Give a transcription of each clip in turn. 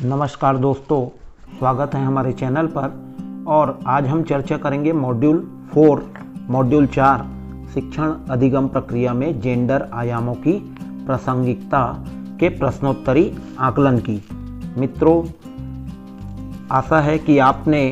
नमस्कार दोस्तों, स्वागत है हमारे चैनल पर। और आज हम चर्चा करेंगे मॉड्यूल 4 शिक्षण अधिगम प्रक्रिया में जेंडर आयामों की प्रासंगिकता के प्रश्नोत्तरी आकलन की। मित्रों, आशा है कि आपने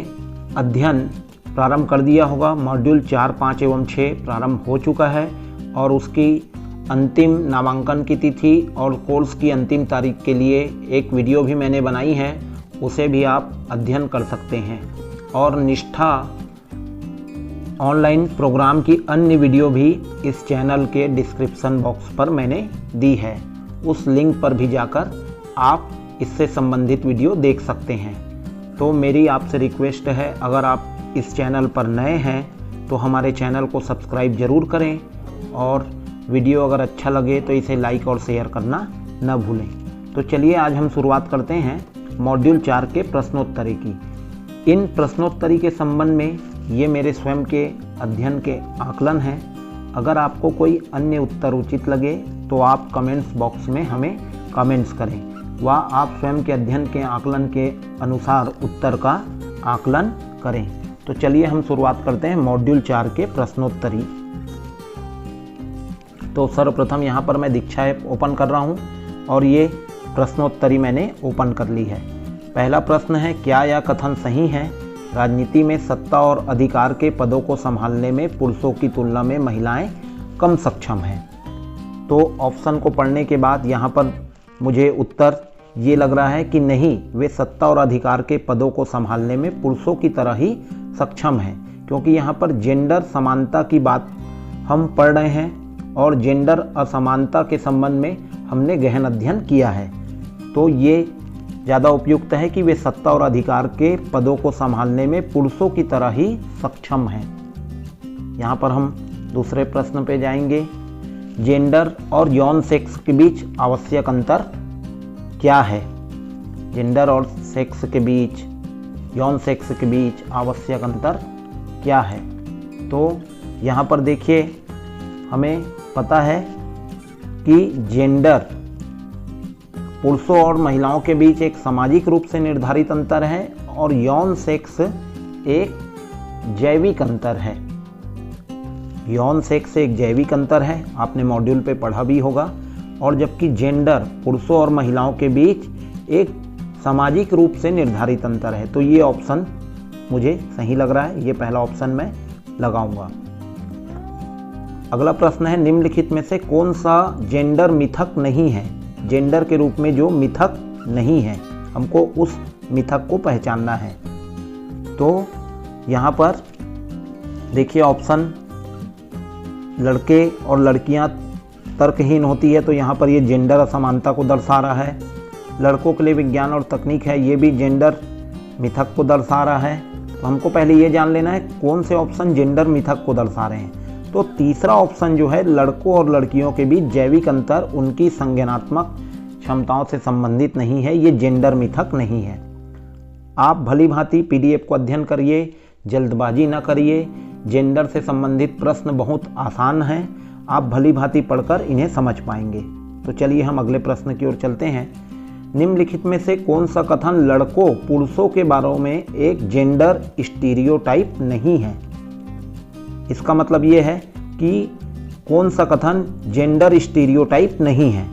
अध्ययन प्रारंभ कर दिया होगा। मॉड्यूल 4, 5 एवं 6 प्रारंभ हो चुका है और उसकी अंतिम नामांकन की तिथि और कोर्स की अंतिम तारीख के लिए एक वीडियो भी मैंने बनाई है, उसे भी आप अध्ययन कर सकते हैं। और निष्ठा ऑनलाइन प्रोग्राम की अन्य वीडियो भी इस चैनल के डिस्क्रिप्शन बॉक्स पर मैंने दी है, उस लिंक पर भी जाकर आप इससे संबंधित वीडियो देख सकते हैं। तो मेरी आपसे रिक्वेस्ट है, अगर आप इस चैनल पर नए हैं तो हमारे चैनल को सब्सक्राइब ज़रूर करें और वीडियो अगर अच्छा लगे तो इसे लाइक और शेयर करना न भूलें। तो चलिए आज हम शुरुआत करते हैं मॉड्यूल 4 के प्रश्नोत्तरी की। इन प्रश्नोत्तरी के संबंध में ये मेरे स्वयं के अध्ययन के आकलन हैं। अगर आपको कोई अन्य उत्तर उचित लगे तो आप कमेंट्स बॉक्स में हमें कमेंट्स करें व आप स्वयं के अध्ययन के आकलन के अनुसार उत्तर का आकलन करें। तो चलिए हम शुरुआत करते हैं मॉड्यूल 4 के प्रश्नोत्तरी। तो सर्वप्रथम यहाँ पर मैं दीक्षा ऐप ओपन कर रहा हूँ और ये प्रश्नोत्तरी मैंने ओपन कर ली है। पहला प्रश्न है, क्या यह कथन सही है राजनीति में सत्ता और अधिकार के पदों को संभालने में पुरुषों की तुलना में महिलाएं कम सक्षम हैं? तो ऑप्शन को पढ़ने के बाद यहाँ पर मुझे उत्तर ये लग रहा है कि नहीं, वे सत्ता और अधिकार के पदों को संभालने में पुरुषों की तरह ही सक्षम हैं, क्योंकि यहाँ पर जेंडर समानता की बात हम पढ़ रहे हैं और जेंडर असमानता के संबंध में हमने गहन अध्ययन किया है। तो ये ज़्यादा उपयुक्त है कि वे सत्ता और अधिकार के पदों को संभालने में पुरुषों की तरह ही सक्षम हैं। यहाँ पर हम दूसरे प्रश्न पे जाएंगे। जेंडर और यौन सेक्स के बीच आवश्यक अंतर क्या है? जेंडर और सेक्स के बीच, यौन सेक्स के बीच आवश्यक अंतर क्या है? तो यहाँ पर देखिए, हमें पता है कि जेंडर पुरुषों और महिलाओं के बीच एक सामाजिक रूप से निर्धारित अंतर है और यौन सेक्स एक जैविक अंतर है। यौन सेक्स एक जैविक अंतर है, आपने मॉड्यूल पे पढ़ा भी होगा। और जबकि जेंडर पुरुषों और महिलाओं के बीच एक सामाजिक रूप से निर्धारित अंतर है। तो ये ऑप्शन मुझे सही लग रहा है, ये पहला ऑप्शन मैं लगाऊंगा। अगला प्रश्न है, निम्नलिखित में से कौन सा जेंडर मिथक नहीं है? जेंडर के रूप में जो मिथक नहीं है, हमको उस मिथक को पहचानना है। तो यहाँ पर देखिए ऑप्शन, लड़के और लड़कियाँ तर्कहीन होती है, तो यहाँ पर ये जेंडर असमानता को दर्शा रहा है। लड़कों के लिए विज्ञान और तकनीक है, ये भी जेंडर मिथक को दर्शा रहा है। तो हमको पहले ये जान लेना है कौन से ऑप्शन जेंडर मिथक को दर्शा रहे हैं। तो तीसरा ऑप्शन जो है, लड़कों और लड़कियों के बीच जैविक अंतर उनकी संज्ञानात्मक क्षमताओं से संबंधित नहीं है, ये जेंडर मिथक नहीं है। आप भली भांति पीडीएफ को अध्ययन करिए, जल्दबाजी न करिए। जेंडर से संबंधित प्रश्न बहुत आसान हैं, आप भली भांति पढ़कर इन्हें समझ पाएंगे। तो चलिए हम अगले प्रश्न की ओर चलते हैं। निम्नलिखित में से कौन सा कथन लड़कों पुरुषों के बारे में एक जेंडर स्टीरियोटाइप नहीं है? इसका मतलब ये है कि कौन सा कथन जेंडर स्टीरियोटाइप नहीं है।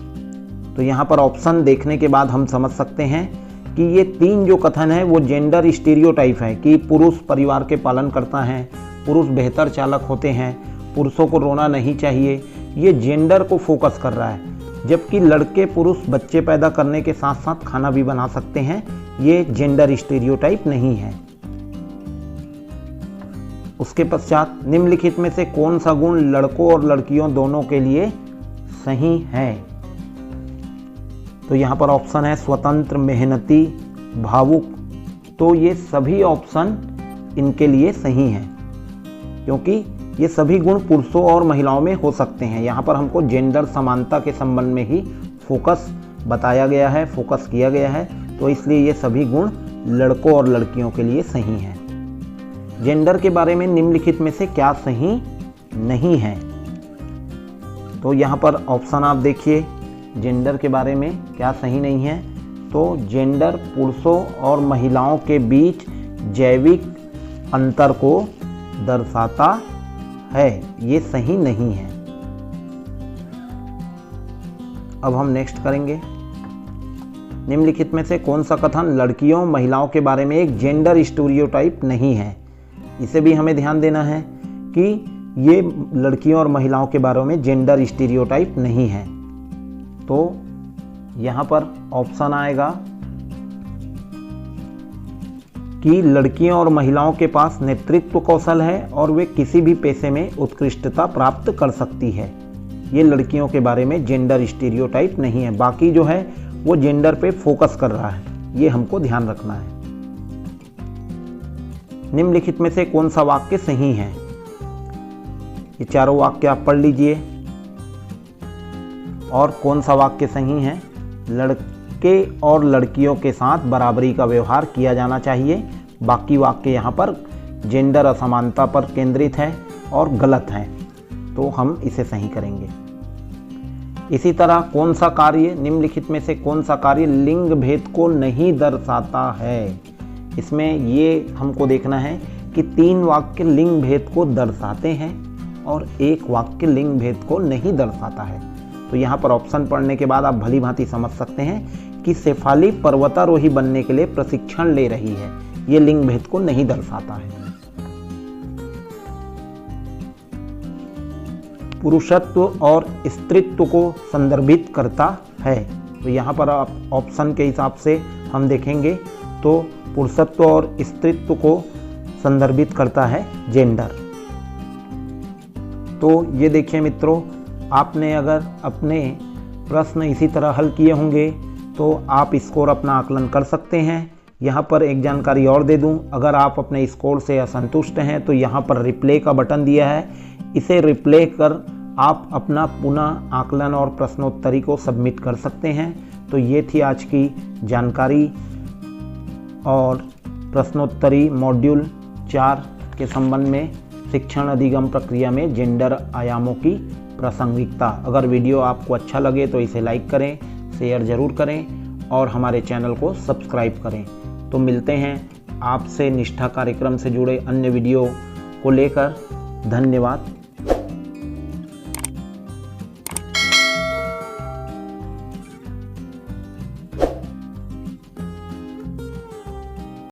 तो यहाँ पर ऑप्शन देखने के बाद हम समझ सकते हैं कि ये 3 जो कथन है वो जेंडर स्टीरियोटाइप है, कि पुरुष परिवार के पालन करता है, पुरुष बेहतर चालक होते हैं, पुरुषों को रोना नहीं चाहिए। ये जेंडर को फोकस कर रहा है, जबकि लड़के पुरुष बच्चे पैदा करने के साथ साथ खाना भी बना सकते हैं, ये जेंडर स्टीरियोटाइप नहीं है। उसके पश्चात, निम्नलिखित में से कौन सा गुण लड़कों और लड़कियों दोनों के लिए सही है? तो यहाँ पर ऑप्शन है स्वतंत्र, मेहनती, भावुक। तो ये सभी ऑप्शन इनके लिए सही हैं, क्योंकि ये सभी गुण पुरुषों और महिलाओं में हो सकते हैं। यहाँ पर हमको जेंडर समानता के संबंध में ही फोकस बताया गया है, फोकस किया गया है, तो इसलिए ये सभी गुण लड़कों और लड़कियों के लिए सही हैं। जेंडर के बारे में निम्नलिखित में से क्या सही नहीं है? तो यहाँ पर ऑप्शन आप देखिए, जेंडर के बारे में क्या सही नहीं है। तो जेंडर पुरुषों और महिलाओं के बीच जैविक अंतर को दर्शाता है, ये सही नहीं है। अब हम नेक्स्ट करेंगे, निम्नलिखित में से कौन सा कथन लड़कियों महिलाओं के बारे में एक जेंडर स्टीरियोटाइप नहीं है। इसे भी हमें ध्यान देना है कि ये लड़कियों और महिलाओं के बारे में जेंडर स्टीरियोटाइप नहीं है। तो यहाँ पर ऑप्शन आएगा कि लड़कियों और महिलाओं के पास नेतृत्व कौशल है और वे किसी भी पेशे में उत्कृष्टता प्राप्त कर सकती है। ये लड़कियों के बारे में जेंडर स्टीरियोटाइप नहीं है। बाकी जो है वो जेंडर पे फोकस कर रहा है, ये हमको ध्यान रखना है। निम्नलिखित में से कौन सा वाक्य सही है? ये चारों वाक्य आप पढ़ लीजिए। और कौन सा वाक्य सही है? लड़के और लड़कियों के साथ बराबरी का व्यवहार किया जाना चाहिए। बाकी वाक्य यहाँ पर जेंडर असमानता पर केंद्रित है और गलत है, तो हम इसे सही करेंगे। इसी तरह कौन सा कार्य, निम्नलिखित में से कौन सा कार्य लिंग भेद को नहीं दर्शाता है? इसमें ये हमको देखना है कि 3 वाक्य लिंग भेद को दर्शाते हैं और 1 वाक्य लिंग भेद को नहीं दर्शाता है। तो यहाँ पर ऑप्शन पढ़ने के बाद आप भली भांति समझ सकते हैं कि शेफाली पर्वतारोही बनने के लिए प्रशिक्षण ले रही है, ये लिंग भेद को नहीं दर्शाता है। पुरुषत्व और स्त्रीत्व को संदर्भित करता है। तो यहाँ पर आप ऑप्शन के हिसाब से हम देखेंगे तो पुरुषत्व और स्त्रीत्व को संदर्भित करता है जेंडर। तो ये देखिए मित्रों, आपने अगर अपने प्रश्न इसी तरह हल किए होंगे तो आप स्कोर अपना आकलन कर सकते हैं। यहाँ पर एक जानकारी और दे दूँ, अगर आप अपने स्कोर से असंतुष्ट हैं तो यहाँ पर रिप्ले का बटन दिया है, इसे रिप्ले कर आप अपना पुनः आकलन और प्रश्नोत्तरी को सबमिट कर सकते हैं। तो ये थी आज की जानकारी और प्रश्नोत्तरी मॉड्यूल 4 के संबंध में शिक्षण अधिगम प्रक्रिया में जेंडर आयामों की प्रासंगिकता। अगर वीडियो आपको अच्छा लगे तो इसे लाइक करें, शेयर ज़रूर करें और हमारे चैनल को सब्सक्राइब करें। तो मिलते हैं आपसे निष्ठा कार्यक्रम से जुड़े अन्य वीडियो को लेकर। धन्यवाद।